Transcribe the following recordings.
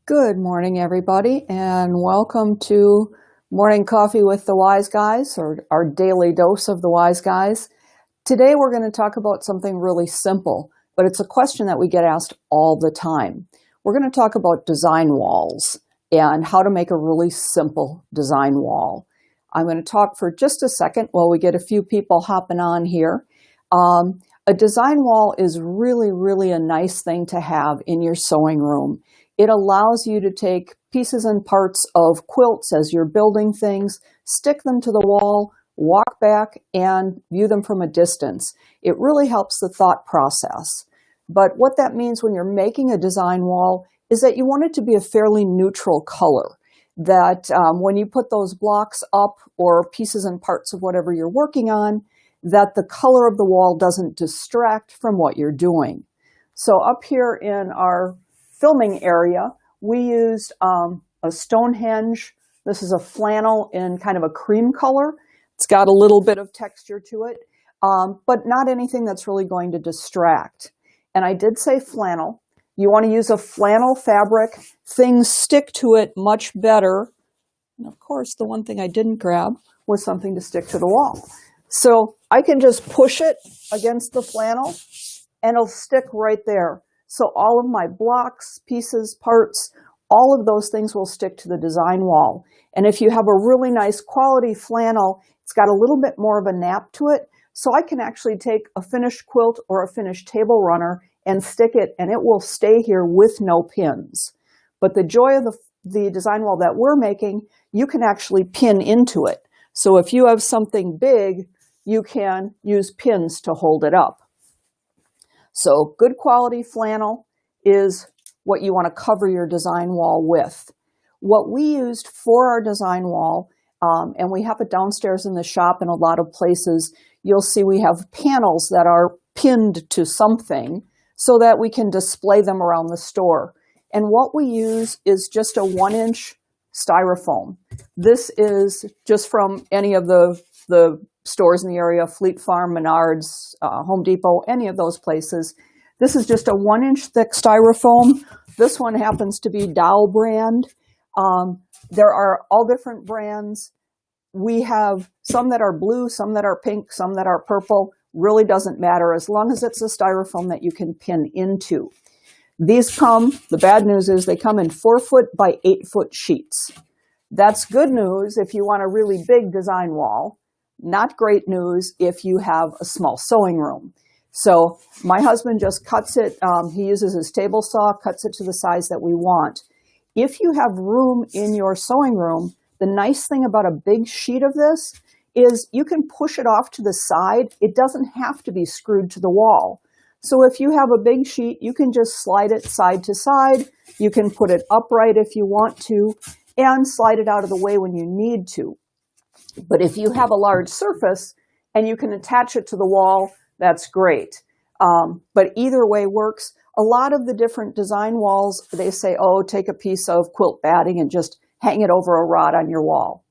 Good morning, everybody, and welcome to Morning Coffee with the Wise Guys, or our daily dose of the Wise Guys. Today we're going to talk about something really simple, but it's a question that we get asked all the time. We're going to talk about design walls and how to make a really simple design wall. I'm going to talk for just a second while we get a few people hopping on here. A design wall is really a nice thing to have in your sewing room. It allows you to take pieces and parts of quilts as you're building things, stick them to the wall, walk back, and view them from a distance. It really helps the thought process. But what that means when you're making a design wall is that you want it to be a fairly neutral color. That when you put those blocks up or pieces and parts of whatever you're working on, that the color of the wall doesn't distract from what you're doing. So up here in our filming area, we used a Stonehenge. This is a flannel in kind of a cream color. It's got a little bit of texture to it, but not anything that's really going to distract. And I did say flannel. You want to use a flannel fabric. Things stick to it much better. And of course, the one thing I didn't grab was something to stick to the wall. So I can just push it against the flannel and it'll stick right there. So all of my blocks, pieces, parts, all of those things will stick to the design wall. And if you have a really nice quality flannel, it's got a little bit more of a nap to it. So I can actually take a finished quilt or a finished table runner and stick it, and it will stay here with no pins. But the joy of the design wall that we're making, you can actually pin into it. So if you have something big, you can use pins to hold it up. So good quality flannel is what you want to cover your design wall with. What we used for our design wall, and we have it downstairs in the shop in a lot of places, you'll see we have panels that are pinned to something so that we can display them around the store. And what we use is just a 1-inch styrofoam. This is just from any of the stores in the area, Fleet Farm, Menards, Home Depot, any of those places. This is just a 1-inch thick styrofoam. This one happens to be Dow brand. There are all different brands. We have some that are blue, some that are pink, some that are purple. Really doesn't matter as long as it's a styrofoam that you can pin into. These come, the bad news is they come in 4-foot by 8-foot sheets. That's good news if you want a really big design wall. Not great news if you have a small sewing room. So my husband just cuts it. He uses his table saw, cuts it to the size that we want. If you have room in your sewing room, the nice thing about a big sheet of this is you can push it off to the side. It doesn't have to be screwed to the wall. So if you have a big sheet, you can just slide it side to side. You can put it upright if you want to, and slide it out of the way when you need to. But if you have a large surface and you can attach it to the wall, that's great. But either way works. A lot of the different design walls, they say, oh, take a piece of quilt batting and just hang it over a rod on your wall.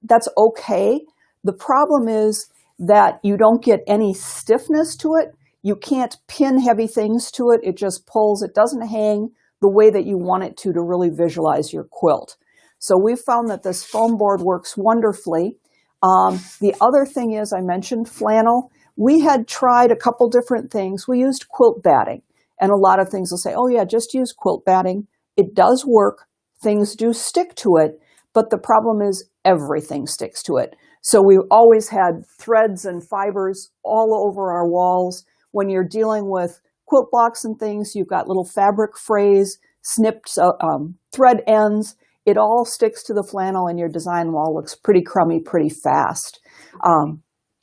That's okay. The problem is that you don't get any stiffness to it. You can't pin heavy things to it. It just pulls. It doesn't hang the way that you want it to really visualize your quilt. So we've found that this foam board works wonderfully. The other thing is, I mentioned flannel. We had tried a couple different things. We used quilt batting, and a lot of things will say, oh yeah, just use quilt batting. It does work. Things do stick to it, but the problem is everything sticks to it. So we always had threads and fibers all over our walls. When you're dealing with quilt blocks and things, you've got little fabric frays, snipped thread ends. It all sticks to the flannel and your design wall looks pretty crummy pretty fast.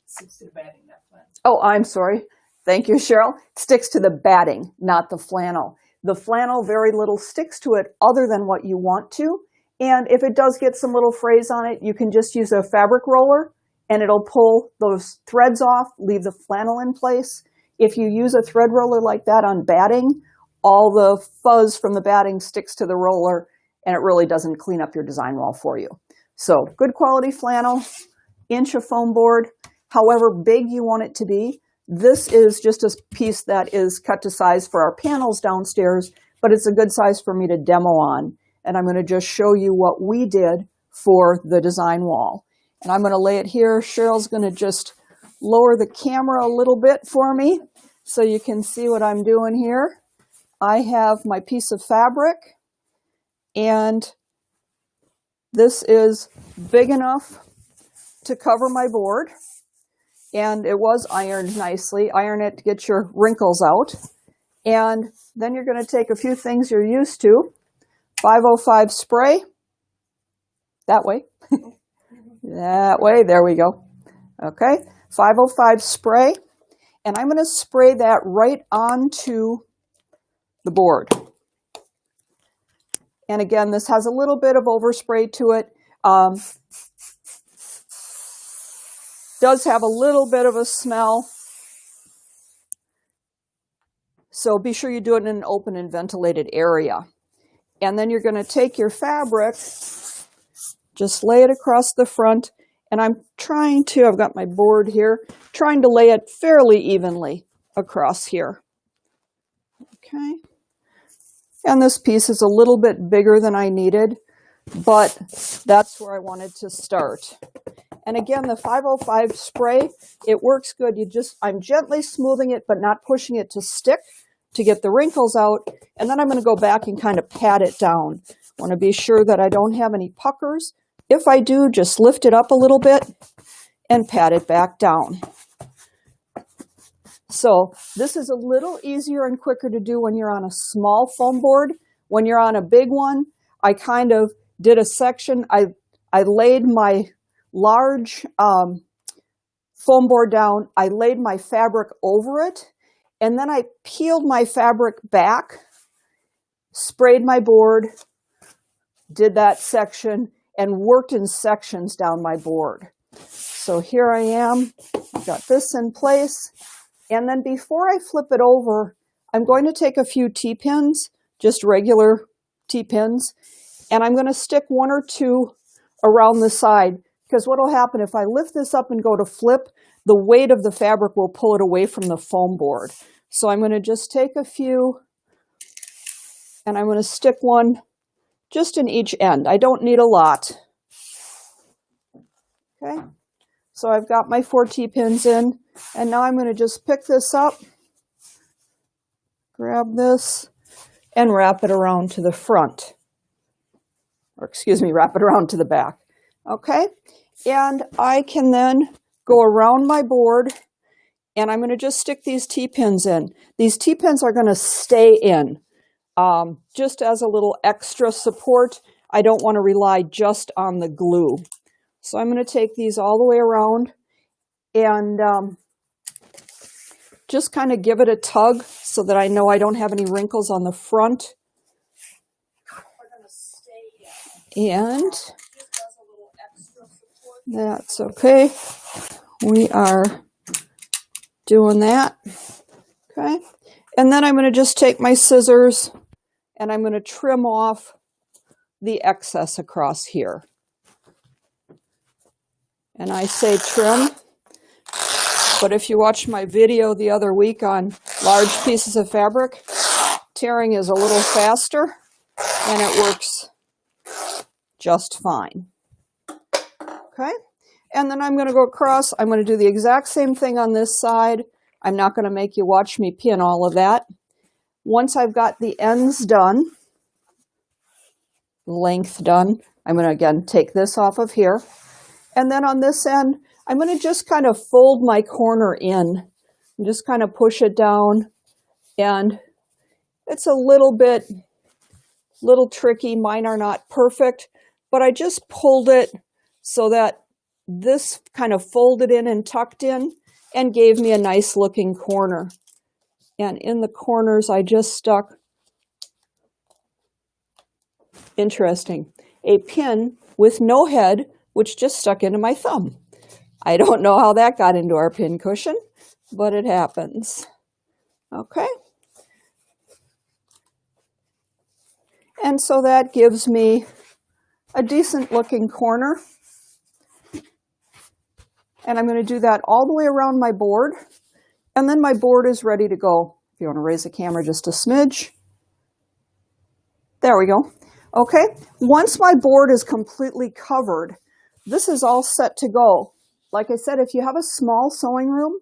Sticks to the batting, not flannel. Oh, I'm sorry. Thank you, Cheryl. It sticks to the batting, not the flannel. The flannel, very little sticks to it other than what you want to. And if it does get some little frays on it, you can just use a fabric roller and it'll pull those threads off, leave the flannel in place. If you use a thread roller like that on batting, all the fuzz from the batting sticks to the roller and it really doesn't clean up your design wall for you. So good quality flannel, inch of foam board, however big you want it to be. This is just a piece that is cut to size for our panels downstairs, but it's a good size for me to demo on. And I'm going to just show you what we did for the design wall. And I'm going to lay it here. Cheryl's going to just lower the camera a little bit for me so you can see what I'm doing here. I have my piece of fabric, and this is big enough to cover my board. And it was ironed nicely. Iron it to get your wrinkles out. And then you're going to take a few things you're used to. 505 spray. That way. That way. There we go. Okay. 505 spray. And I'm going to spray that right onto the board. And again, this has a little bit of overspray to it. Does have a little bit of a smell. So be sure you do it in an open and ventilated area. And then you're going to take your fabric, just lay it across the front. And I'm trying to, I've got my board here, trying to lay it fairly evenly across here. Okay. And this piece is a little bit bigger than I needed, but that's where I wanted to start. And again, the 505 spray, it works good. I'm gently smoothing it, but not pushing it to stick to get the wrinkles out. And then I'm going to go back and kind of pat it down. I want to be sure that I don't have any puckers. If I do, just lift it up a little bit and pat it back down. So this is a little easier and quicker to do when you're on a small foam board. When you're on a big one, I kind of did a section. I laid my large foam board down. I laid my fabric over it, and then I peeled my fabric back, sprayed my board, did that section, and worked in sections down my board. So here I am. I've got this in place. And then before I flip it over, I'm going to take a few T-pins, just regular T-pins, and I'm going to stick one or two around the side, because what will happen if I lift this up and go to flip, the weight of the fabric will pull it away from the foam board. So I'm going to just take a few, and I'm going to stick one just in each end. I don't need a lot. Okay, so I've got my 4 T-pins in, and now I'm going to just pick this up, grab this, and wrap it around to the front. Or excuse me, wrap it around to the back. Okay, and I can then go around my board, and I'm going to just stick these T-pins in. These T-pins are going to stay in just as a little extra support. I don't want to rely just on the glue. So I'm going to take these all the way around and just kind of give it a tug so that I know I don't have any wrinkles on the front. And that's okay. We are doing that. Okay. And then I'm going to just take my scissors and I'm going to trim off the excess across here. And I say trim, but if you watched my video the other week on large pieces of fabric, tearing is a little faster and it works just fine. Okay, and then I'm going to go across. I'm going to do the exact same thing on this side. I'm not going to make you watch me pin all of that. Once I've got the ends done, length done, I'm going to again take this off of here. And then on this end, I'm going to just kind of fold my corner in and just kind of push it down. And it's a little tricky. Mine are not perfect, but I just pulled it so that this kind of folded in and tucked in and gave me a nice looking corner. And in the corners, I just stuck, interesting, a pin with no head, which just stuck into my thumb. I don't know how that got into our pin cushion, but it happens. Okay. And so that gives me a decent looking corner. And I'm going to do that all the way around my board. And then my board is ready to go. If you want to raise the camera just a smidge. There we go. Okay, once my board is completely covered, this is all set to go. Like I said, if you have a small sewing room,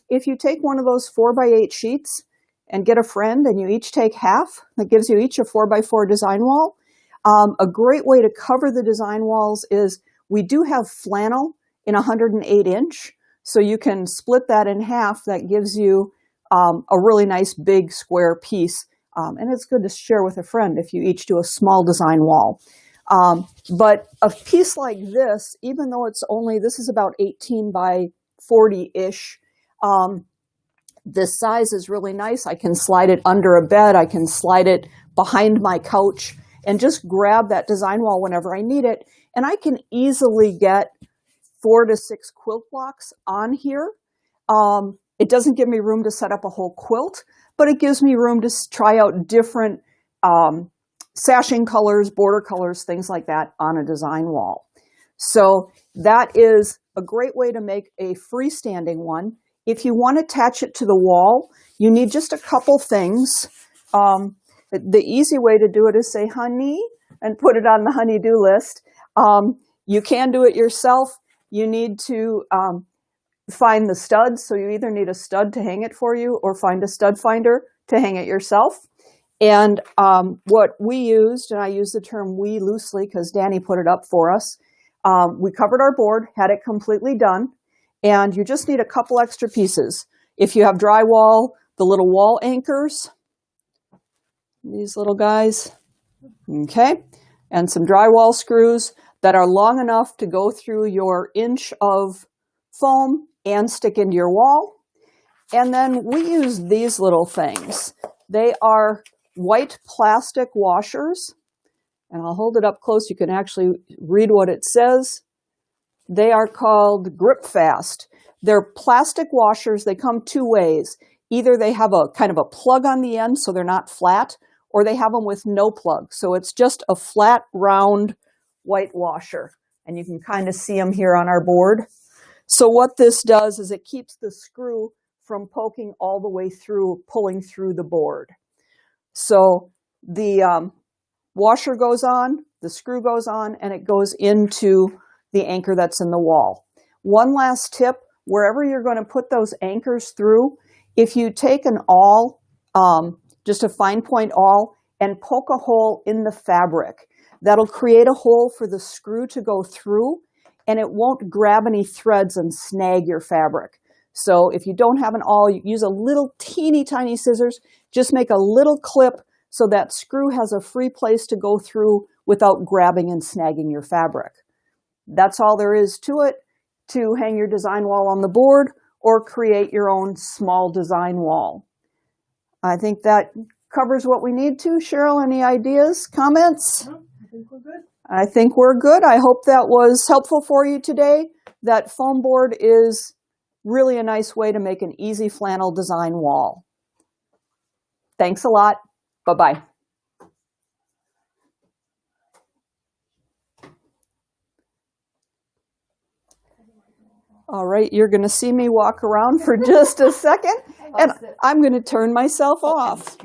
if you take one of those 4x8 sheets and get a friend and you each take half, that gives you each a 4x4 design wall. A great way to cover the design walls is we do have flannel in 108 inch, so you can split that in half. That gives you a really nice big square piece. And it's good to share with a friend if you each do a small design wall. But a piece like this, even though it's only, this is about 18 by 40-ish, this size is really nice. I can slide it under a bed. I can slide it behind my couch and just grab that design wall whenever I need it. And I can easily get 4 to 6 quilt blocks on here. It doesn't give me room to set up a whole quilt, but it gives me room to try out different sashing colors, border colors, things like that on a design wall. So that is a great way to make a freestanding one. If you want to attach it to the wall, you need just a couple things. The easy way to do it is say honey and put it on the honey-do list. You can do it yourself. You need to find the studs. So you either need a stud to hang it for you or find a stud finder to hang it yourself. And what we used, and I use the term we loosely because Danny put it up for us, we covered our board, had it completely done, and you just need a couple extra pieces. If you have drywall, the little wall anchors, these little guys, okay, and some drywall screws that are long enough to go through your inch of foam and stick into your wall. And then we use these little things. They are white plastic washers, and I'll hold it up close. You can actually read what it says. They are called Grip Fast. They're plastic washers. They come two ways. Either they have a kind of a plug on the end so they're not flat, or they have them with no plug. So it's just a flat, round, white washer. And you can kind of see them here on our board. So what this does is it keeps the screw from poking all the way through, pulling through the board. So the washer goes on, the screw goes on, and it goes into the anchor that's in the wall. One last tip, wherever you're going to put those anchors through, if you take an awl, just a fine point awl, and poke a hole in the fabric, that'll create a hole for the screw to go through, and it won't grab any threads and snag your fabric. So if you don't have an awl, you use a little teeny tiny scissors, just make a little clip so that screw has a free place to go through without grabbing and snagging your fabric. That's all there is to it, to hang your design wall on the board or create your own small design wall. I think that covers what we need to. Cheryl, any ideas, comments? No, I think we're good. I think we're good. I hope that was helpful for you today. That foam board is really a nice way to make an easy flannel design wall. Thanks a lot. Bye-bye. All right, you're going to see me walk around for just a second, and I'm going to turn myself off.